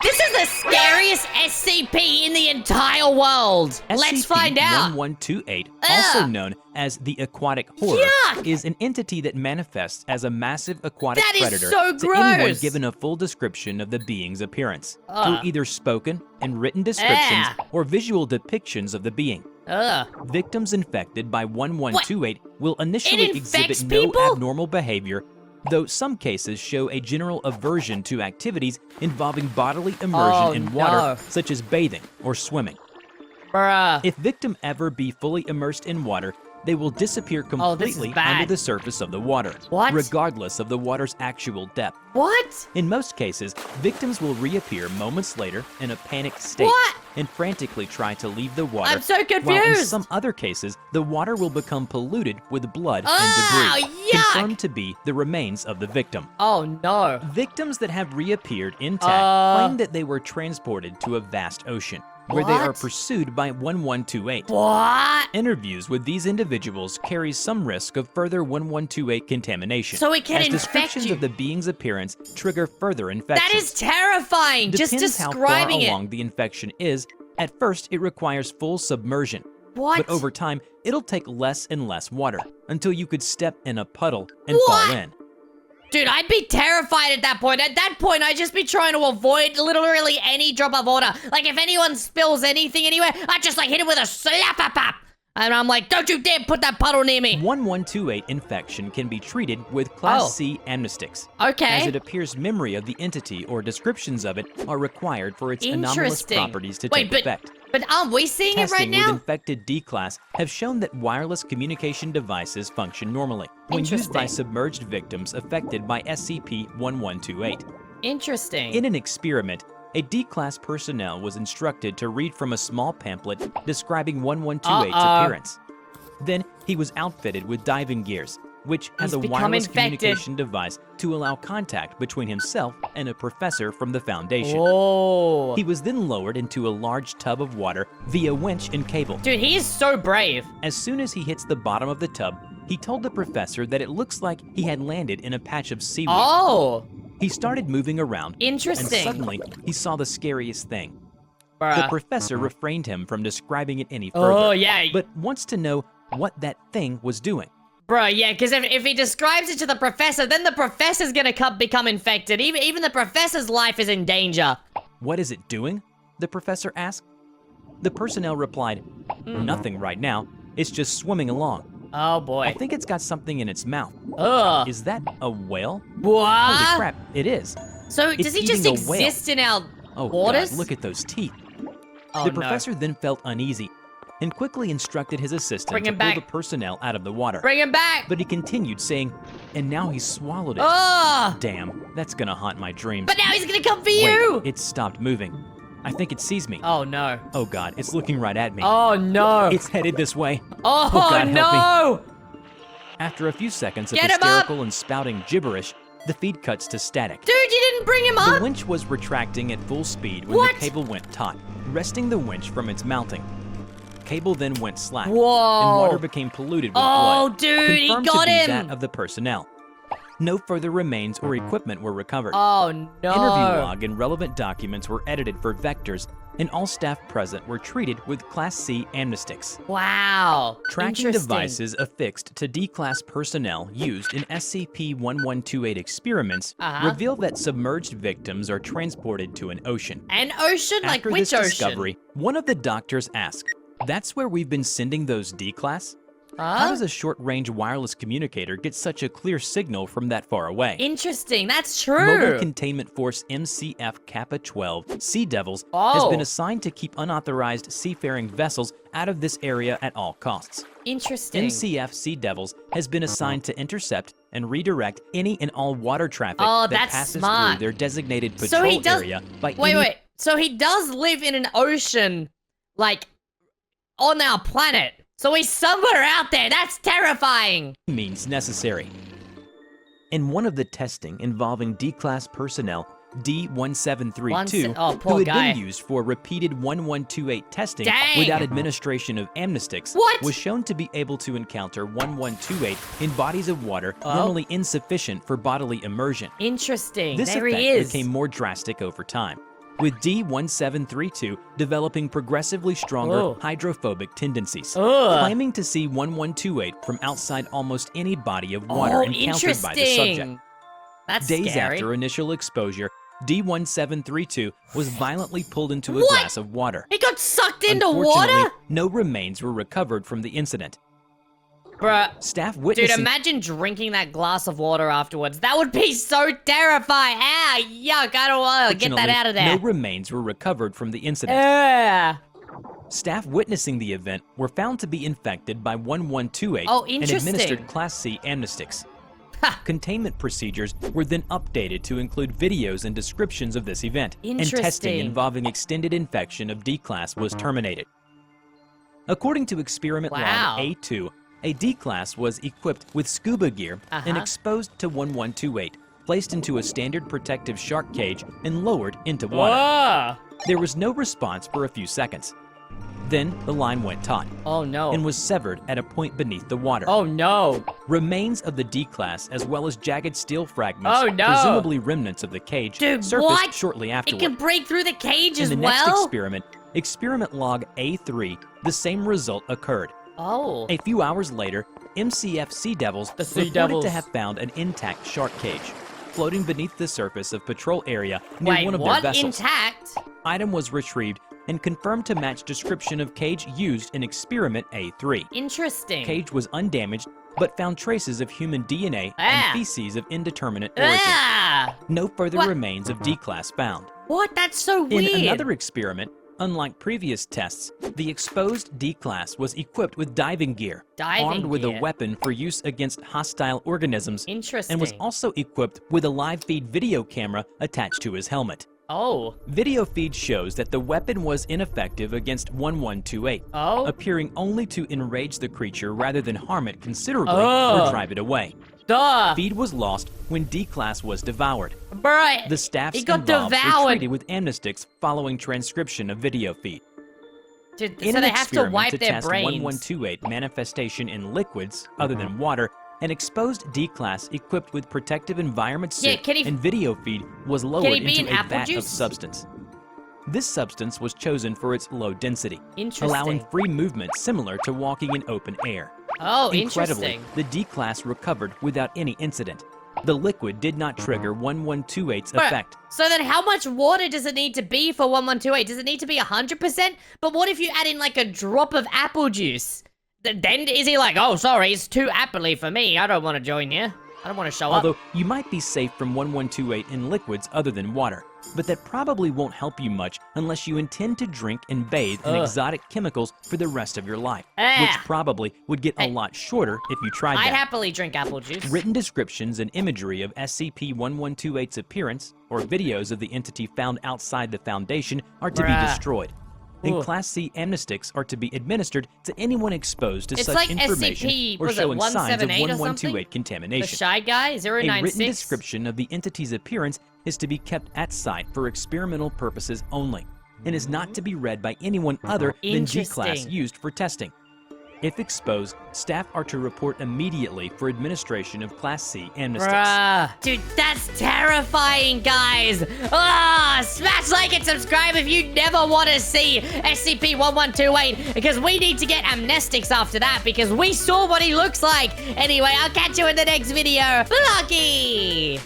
This is the scariest SCP in the entire world. Let's find out. SCP-1128, also known as the aquatic horror, is an entity that manifests as a massive aquatic predator so to anyone gross. given a full description of the being's appearance through either spoken and written descriptions or visual depictions of the being. Victims infected by 1128 will initially exhibit no abnormal behavior, though some cases show a general aversion to activities involving bodily immersion in water, such as bathing or swimming. If victim ever be fully immersed in water, they will disappear completely under the surface of the water, regardless of the water's actual depth. In most cases, victims will reappear moments later in a panicked state and frantically try to leave the water. I'm so confused! While in some other cases, the water will become polluted with blood and debris, confirmed to be the remains of the victim. Victims that have reappeared intact claim that they were transported to a vast ocean, where they are pursued by 1128. Interviews with these individuals carry some risk of further 1128 contamination. So it can as infect descriptions you. of the being's appearance trigger further infections. That is terrifying. Depends Just describing how far it. along the infection is. At first, it requires full submersion. But over time, it'll take less and less water until you could step in a puddle and fall in. Dude, I'd be terrified at that point. At that point, I'd just be trying to avoid literally any drop of water. Like, if anyone spills anything anywhere, I'd just, like, hit it with a slap-a-pop. And I'm like, don't you dare put that puddle near me. 1128 infection can be treated with Class C amnestics. As it appears memory of the entity or descriptions of it are required for its anomalous properties to take effect. But aren't we seeing it right now? Testing with infected D-Class have shown that wireless communication devices function normally when used by submerged victims affected by SCP-1128. In an experiment, a D-Class personnel was instructed to read from a small pamphlet describing 1128's appearance. Then he was outfitted with diving gears, which has a wireless communication device to allow contact between himself and a professor from the Foundation. He was then lowered into a large tub of water via winch and cable. Dude, he is so brave. As soon as he hits the bottom of the tub, he told the professor that it looks like he had landed in a patch of seaweed. He started moving around, and suddenly he saw the scariest thing. The professor refrained him from describing it any further, but wants to know what that thing was doing. Because if he describes it to the professor, then the professor's gonna become infected. Even the professor's life is in danger. What is it doing? The professor asked. The personnel replied, nothing right now. It's just swimming along. Oh boy. I think it's got something in its mouth. Is that a whale? What? Holy crap, it is. So does he just exist in our waters? God, look at those teeth. The professor then felt uneasy and quickly instructed his assistant to pull the personnel out of the water. Bring him back! But he continued saying, and now he's swallowed it. Damn, that's gonna haunt my dreams. But now he's gonna come for you! Wait, it stopped moving. I think it sees me. Oh no. Oh God, it's looking right at me. Oh no. It's headed this way. Oh, God, no! help me. After a few seconds of hysterical and spouting gibberish, the feed cuts to static. Dude, you didn't bring him up! The winch was retracting at full speed when the cable went taut, wresting the winch from its mounting. Cable then went slack, and water became polluted with blood, dude, confirmed he got to be him! that of the personnel. No further remains or equipment were recovered. Oh no! Interview log and relevant documents were edited for vectors, and all staff present were treated with Class C amnestics. Wow. Tracking devices affixed to D-Class personnel used in SCP-1128 experiments reveal that submerged victims are transported to an ocean. An ocean? Like After which this discovery, one of the doctors asked, "That's where we've been sending those D-Class? How does a short-range wireless communicator get such a clear signal from that far away?" Interesting, that's true. Mobile Containment Force MCF Kappa 12 Sea Devils has been assigned to keep unauthorized seafaring vessels out of this area at all costs. Interesting. MCF Sea Devils has been assigned to intercept and redirect any and all water traffic that passes through their designated patrol area by Wait. So he does live in an ocean, like, on our planet. So he's somewhere out there. That's terrifying. Means necessary. In one of the testing involving D-Class personnel, D-1732, who had been used for repeated 1128 testing without administration of amnestics, was shown to be able to encounter 1128 in bodies of water normally insufficient for bodily immersion. Interesting. This effect became more drastic over time. with D1732 developing progressively stronger hydrophobic tendencies, claiming to see 1128 from outside almost any body of water encountered by the subject. That's Days scary. after initial exposure, D1732 was violently pulled into a glass of water. It got sucked into Unfortunately, water? no remains were recovered from the incident. Bruh. Staff witnessing... Dude, imagine drinking that glass of water afterwards. That would be so terrifying. Ah, yuck. I don't want to get that out of there. No remains were recovered from the incident. Staff witnessing the event were found to be infected by 1128 and administered Class C amnestics. Containment procedures were then updated to include videos and descriptions of this event, and testing involving extended infection of D-Class was terminated. According to Experiment Log A2, a D-Class was equipped with scuba gear and exposed to 1128, placed into a standard protective shark cage and lowered into water. There was no response for a few seconds. Then the line went taut. Oh no. And was severed at a point beneath the water. Oh no. Remains of the D-Class as well as jagged steel fragments, presumably remnants of the cage, surfaced shortly afterward. It can break through the cage as well? In the next experiment, Experiment Log A3, the same result occurred. A few hours later, MCF Sea Devils reported to have found an intact shark cage floating beneath the surface of patrol area near one of their vessels. Intact? Item was retrieved and confirmed to match description of cage used in Experiment A3. Interesting. Cage was undamaged, but found traces of human DNA and feces of indeterminate origin. No further remains of D-Class found. What? That's so weird. In another experiment, unlike previous tests, the exposed D-Class was equipped with diving gear, armed with a weapon for use against hostile organisms, and was also equipped with a live feed video camera attached to his helmet. Video feed shows that the weapon was ineffective against 1128, appearing only to enrage the creature rather than harm it considerably or drive it away. Feed was lost when D-Class was devoured. The staffs involved were treated with amnestics following transcription of video feed. In an experiment to test 1128 manifestation in liquids other than water, an exposed D-Class equipped with protective environment suit and video feed was lowered into a vat of substance. This substance was chosen for its low density, allowing free movement similar to walking in open air. Incredibly, the D-Class recovered without any incident. The liquid did not trigger 1128's effect. So then how much water does it need to be for 1128? Does it need to be 100%? But what if you add in like a drop of apple juice? Then is he like, oh, sorry, it's too appley for me. I don't want to join you. I don't want to show up. Although you might be safe from 1128 in liquids other than water, but that probably won't help you much unless you intend to drink and bathe in exotic chemicals for the rest of your life, which probably would get a lot shorter if you tried that. I'd happily drink apple juice. Written descriptions and imagery of SCP-1128's appearance or videos of the entity found outside the Foundation are to be destroyed. And Class C amnestics are to be administered to anyone exposed to such information or showing signs of 1128 contamination. The Shy Guy, 096? A written description of the entity's appearance is to be kept at site for experimental purposes only, and is not to be read by anyone other than D-Class used for testing. If exposed, staff are to report immediately for administration of Class C amnestics. Dude, that's terrifying, guys! Smash like and subscribe if you never want to see SCP-1128, because we need to get amnestics after that, because we saw what he looks like. Anyway, I'll catch you in the next video. Lucky!